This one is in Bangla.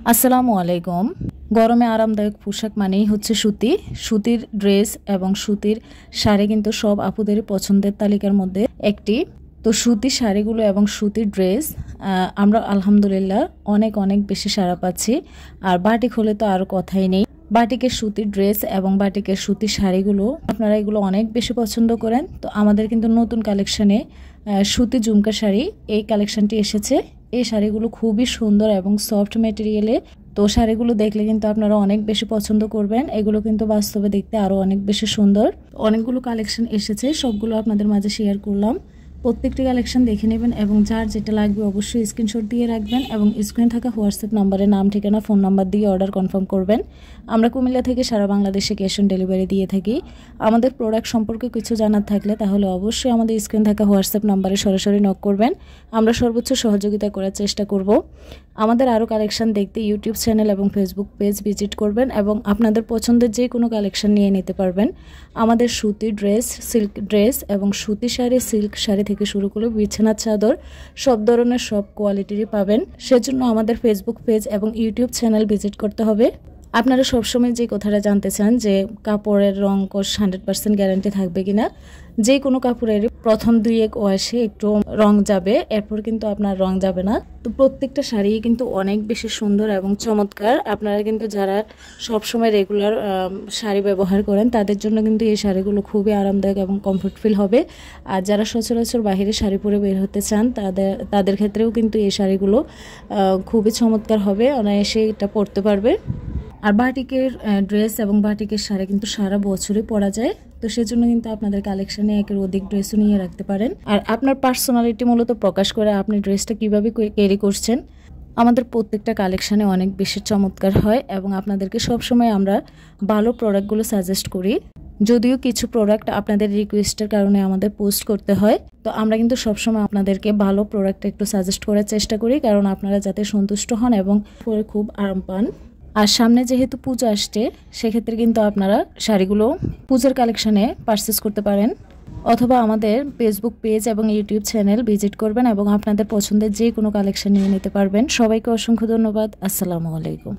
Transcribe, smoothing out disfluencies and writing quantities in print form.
আসসালামু আলাইকুম। গরমে আরামদায়ক পোশাক মানেই হচ্ছে সুতি। সুতির ড্রেস এবং সুতির শাড়ি কিন্তু সব আপুদেরই পছন্দের তালিকার মধ্যে একটি। তো সুতির শাড়িগুলো এবং সুতির ড্রেস আমরা আলহামদুলিল্লাহ অনেক অনেক বেশি সাড়া পাচ্ছি। আর বাটিক হলে তো আর কথাই নেই। বাটিকের সুতির ড্রেস এবং বাটিকের সুতির শাড়িগুলো আপনারা এগুলো অনেক বেশি পছন্দ করেন। তো আমাদের কিন্তু নতুন কালেকশানে সুতি ঝুমকা শাড়ি এই কালেকশানটি এসেছে। এই শাড়িগুলো খুবই সুন্দর এবং সফট ম্যাটেরিয়ালে। তো শাড়িগুলো দেখলে কিন্তু আপনারা অনেক বেশি পছন্দ করবেন। এগুলো কিন্তু বাস্তবে দেখতে আরও অনেক বেশি সুন্দর। অনেকগুলো কালেকশন এসেছে, সবগুলো আপনাদের মাঝে শেয়ার করলাম। প্রত্যেকটি কালেকশন দেখে নেবেন এবং যার যেটা লাগবে অবশ্যই স্ক্রিনশট দিয়ে রাখবেন এবং স্ক্রিনে থাকা হোয়াটসঅ্যাপ নাম্বারে নাম, ঠিকানা, ফোন নাম্বার দিয়ে অর্ডার কনফার্ম করবেন। আমরা কুমিল্লা থেকে সারা বাংলাদেশে ক্যাশ অন ডেলিভারি দিয়ে থাকি। আমাদের প্রোডাক্ট সম্পর্কে কিছু জানার থাকলে তাহলে অবশ্যই আমাদের স্ক্রিনে থাকা হোয়াটসঅ্যাপ নাম্বারে সরাসরি নক করবেন। আমরা সর্বোচ্চ সহযোগিতা করার চেষ্টা করব। আমাদের আরও কালেকশন দেখতে ইউটিউব চ্যানেল এবং ফেসবুক পেজ ভিজিট করবেন এবং আপনাদের পছন্দের যে কোনো কালেকশন নিয়ে নিতে পারবেন। আমাদের সুতি ড্রেস, সিল্ক ড্রেস এবং সুতি শাড়ি, সিল্ক শাড়ি থেকে শুরু করে বিছানার চাদর সব ধরনের সব কোয়ালিটিরই পাবেন। সেজন্য আমাদের ফেসবুক পেজ এবং ইউটিউব চ্যানেল ভিজিট করতে হবে। আপনারা সবসময় যে কথাটা জানতে চান যে কাপড়ের রং কোষ 100% গ্যারান্টি থাকবে কিনা। যে কোনো কাপড়ের প্রথম 2-1 ওয়াশে একটু রং যাবে, এরপর কিন্তু আপনার রং যাবে না। তো প্রত্যেকটা শাড়ি কিন্তু অনেক বেশি সুন্দর এবং চমৎকার। আপনারা কিন্তু যারা সবসময় রেগুলার শাড়ি ব্যবহার করেন তাদের জন্য কিন্তু এই শাড়িগুলো খুবই আরামদায়ক এবং কমফোর্ট ফিল হবে। আর যারা সচরাচর বাইরে শাড়ি পরে বের হতে চান তাদের ক্ষেত্রেও কিন্তু এই শাড়িগুলো খুবই চমৎকার হবে, অনায়াসে এটা পরতে পারবে। আর বাটিকের ড্রেস এবং বাটিকের শাড়ি কিন্তু সারা বছরই পরা যায়। তো সেজন্য কিন্তু আপনাদের কালেকশনে একের অধিক ড্রেসও নিয়ে রাখতে পারেন। আর আপনার পার্সোনালিটি মূলত প্রকাশ করে আপনি ড্রেসটা কিভাবে ক্যারি করছেন। আমাদের প্রত্যেকটা কালেকশানে অনেক বেশি চমৎকার হয় এবং আপনাদেরকে সবসময় আমরা ভালো প্রোডাক্টগুলো সাজেস্ট করি। যদিও কিছু প্রোডাক্ট আপনাদের রিকোয়েস্টের কারণে আমাদের পোস্ট করতে হয়, তো আমরা কিন্তু সবসময় আপনাদেরকে ভালো প্রোডাক্ট একটু সাজেস্ট করার চেষ্টা করি, কারণ আপনারা যাতে সন্তুষ্ট হন এবং পরে খুব আরাম পান। আর সামনে যেহেতু পূজা আসছে, সেক্ষেত্রে কিন্তু আপনারা শাড়িগুলো পূজার কালেকশানে পারচেস করতে পারেন অথবা আমাদের ফেসবুক পেজ এবং ইউটিউব চ্যানেল ভিজিট করবেন এবং আপনাদের পছন্দের যে কোনো কালেকশন নিয়ে নিতে পারবেন। সবাইকে অসংখ্য ধন্যবাদ। আসসালামু আলাইকুম।